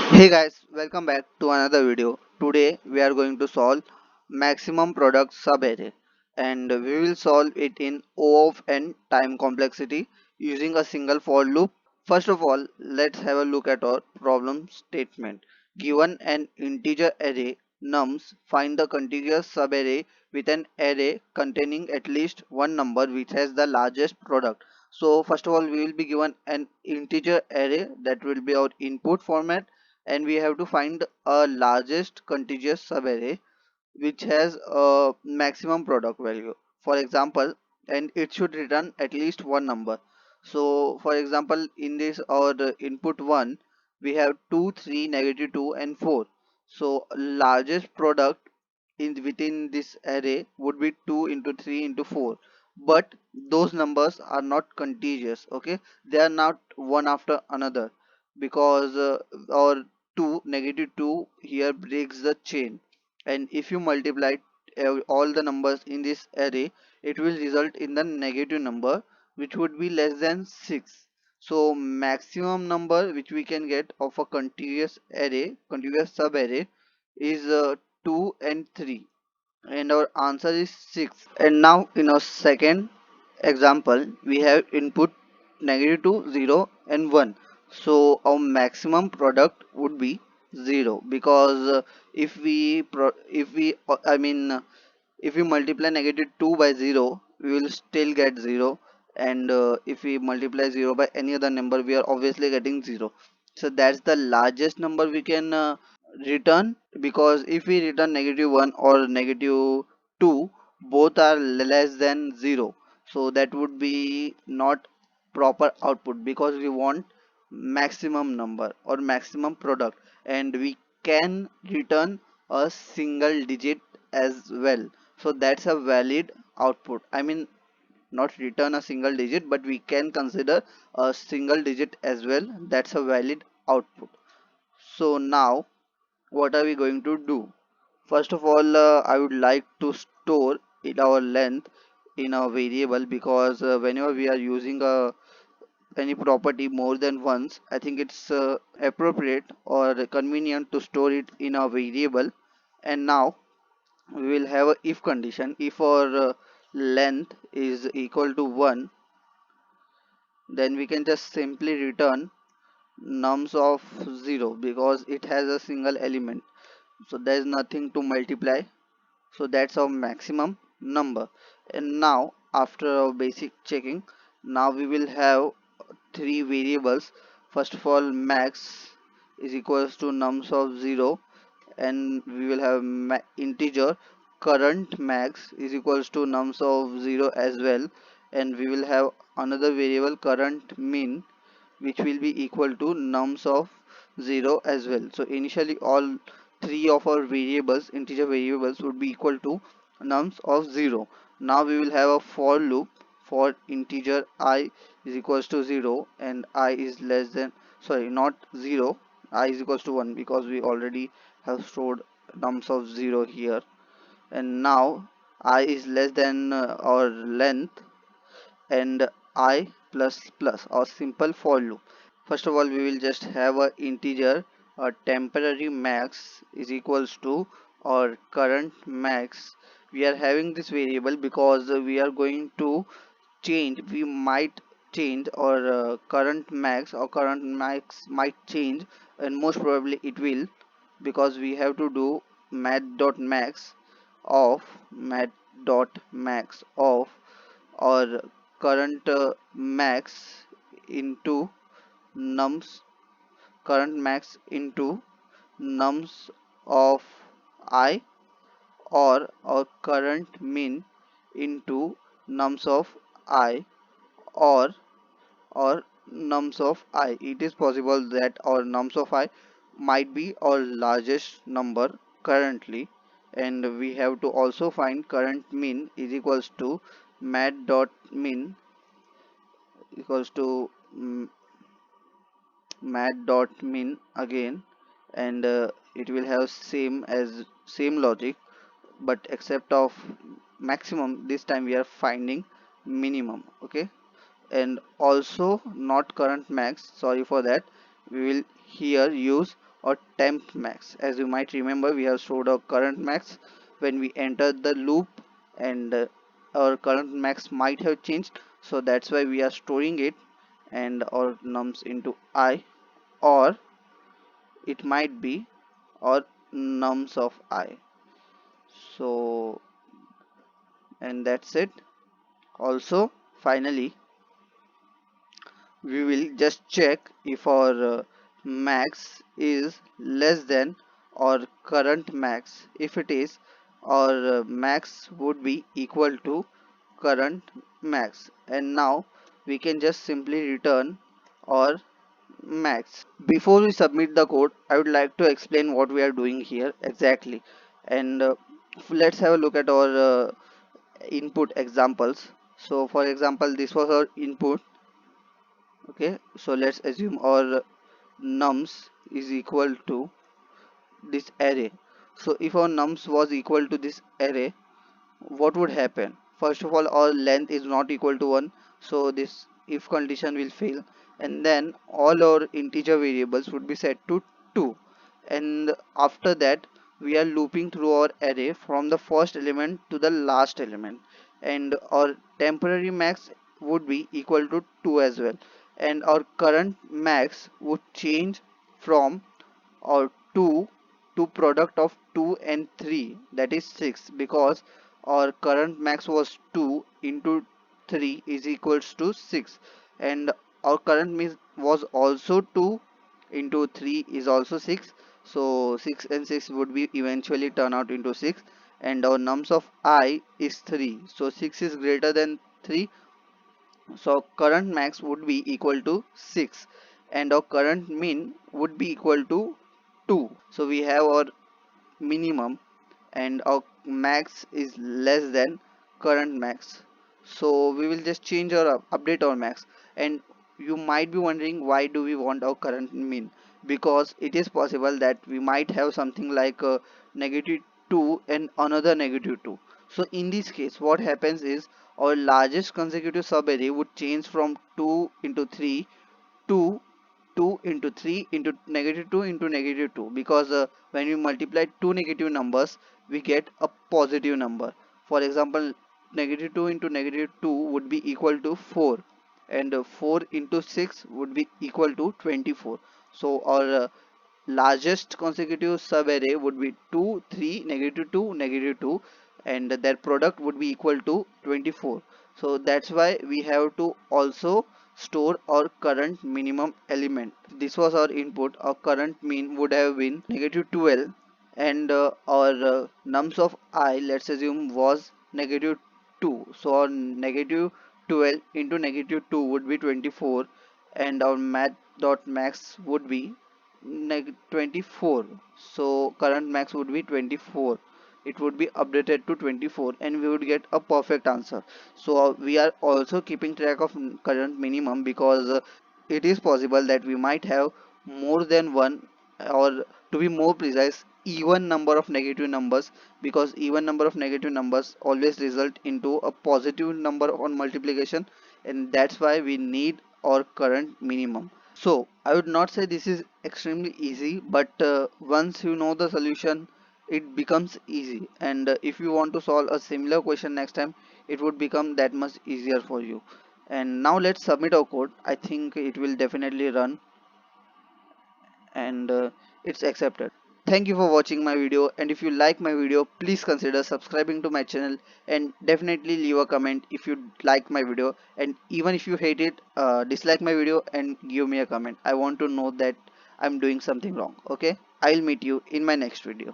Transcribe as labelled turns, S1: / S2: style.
S1: Hey guys, welcome back to another video. Today we are going to solve maximum product subarray and we will solve it in O of n time complexity using a single for loop. First of all, let's have a look at our problem statement. Given an integer array nums, find the contiguous subarray with an array containing at least one number which has the largest product. So first of all, we will be given an integer array that will be our input format, and we have to find a largest contiguous subarray which has a maximum product value, for example, and it should return at least one number. So for example, in this our input 1 we have 2, 3, negative 2 and 4. So largest product in within this array would be 2 into 3 into 4, but those numbers are not contiguous. Okay, they are not one after another because our 2 negative 2 here breaks the chain, and if you multiply all the numbers in this array, it will result in the negative number which would be less than 6. So maximum number which we can get of a contiguous sub array is 2 and 3, and our answer is 6. And now in our second example we have input negative 2, 0 and 1. So our maximum product would be 0 because if we multiply negative 2 by 0 we will still get 0, and if we multiply 0 by any other number we are obviously getting 0. So that's the largest number we can return, because if we return negative 1 or negative 2, both are less than 0, so that would be not proper output because we want maximum number or maximum product, and we can return a single digit as well. So that's a valid output. I mean, not return a single digit, but we can consider a single digit as well. That's a valid output. So now what are we going to do? First of all, I would like to store in our length in a variable, because whenever we are using any property more than once, I think it's appropriate or convenient to store it in a variable. And now we will have a if condition. If our length is equal to 1, then we can just simply return nums of 0 because it has a single element, so there is nothing to multiply. So that's our maximum number. And now after our basic checking, now we will have three variables. First of all, max is equals to nums of 0, and we will have integer current max is equals to nums of 0 as well, and we will have another variable current min which will be equal to nums of 0 as well. So initially all three of our variables, integer variables, would be equal to nums of 0. Now we will have a for loop for integer I is equals to 0 and I is less than, sorry, not 0, I is equals to 1, because we already have stored nums of 0 here. And now I is less than our length, and I plus plus, or simple for loop. First of all, we will just have a integer, a temporary max is equals to our current max. We are having this variable because we are going to change, we might change our current max, or current max might change, and most probably it will, because we have to do math.max of math.max of or current max into nums current max into nums of I, or current min into nums of I, or or nums of I. It is possible that our nums of I might be our largest number currently, and we have to also find current min is equals to mat.min equals to mat.min again, and it will have same logic, but except of maximum, this time we are finding minimum. Okay, and also not current max, sorry for that, we will here use or temp max. As you might remember, we have stored our current max when we entered the loop, and our current max might have changed, so that's why we are storing it and our nums into I, or it might be our nums of I. So, and that's it. Also, finally, we will just check if our max is less than our current max. If it is, our max would be equal to current max, and now we can just simply return our max. Before we submit the code, I would like to explain what we are doing here exactly, and let's have a look at our input examples. So for example, this was our input. Okay, so let's assume our nums is equal to this array. So if our nums was equal to this array, what would happen? First of all, our length is not equal to 1, so this if condition will fail, and then all our integer variables would be set to 2, and after that we are looping through our array from the first element to the last element, and our temporary max would be equal to 2 as well, and our current max would change from or 2 to product of 2 and 3, that is 6, because our current max was 2 into 3 is equals to 6, and our current max was also 2 into 3 is also 6, so 6 and 6 would be eventually turn out into 6, and our nums of I is 3, so 6 is greater than 3, so current max would be equal to 6, and our current min would be equal to 2. So we have our minimum, and our max is less than current max. So we will just change or update our max. And you might be wondering, why do we want our current min? Because it is possible that we might have something like negative 2 and another negative 2. So in this case, what happens is our largest consecutive subarray would change from 2 into 3 to 2 into 3 into negative 2 into negative 2, because when we multiply two negative numbers we get a positive number. For example, negative 2 into negative 2 would be equal to 4, and 4 into 6 would be equal to 24. So our largest consecutive subarray would be 2 3 negative 2 negative 2, and their product would be equal to 24. So that's why we have to also store our current minimum element. This was our input. Our current min would have been negative 12, and our nums of I, let's assume, was negative 2. So our negative 12 into negative 2 would be 24, and our math dot max would be 24. So current max would be 24. It would be updated to 24, and we would get a perfect answer. So we are also keeping track of current minimum, because it is possible that we might have more than one, or to be more precise, even number of negative numbers, because even number of negative numbers always result into a positive number on multiplication, and that's why we need our current minimum. So I would not say this is extremely easy, but once you know the solution, it becomes easy. And if you want to solve a similar question next time, it would become that much easier for you. And now let's submit our code. I think it will definitely run, and it's accepted. Thank you for watching my video, and if you like my video, please consider subscribing to my channel, and definitely leave a comment if you like my video, and even if you hate it, dislike my video and give me a comment. I want to know that I'm doing something wrong. Okay, I'll meet you in my next video.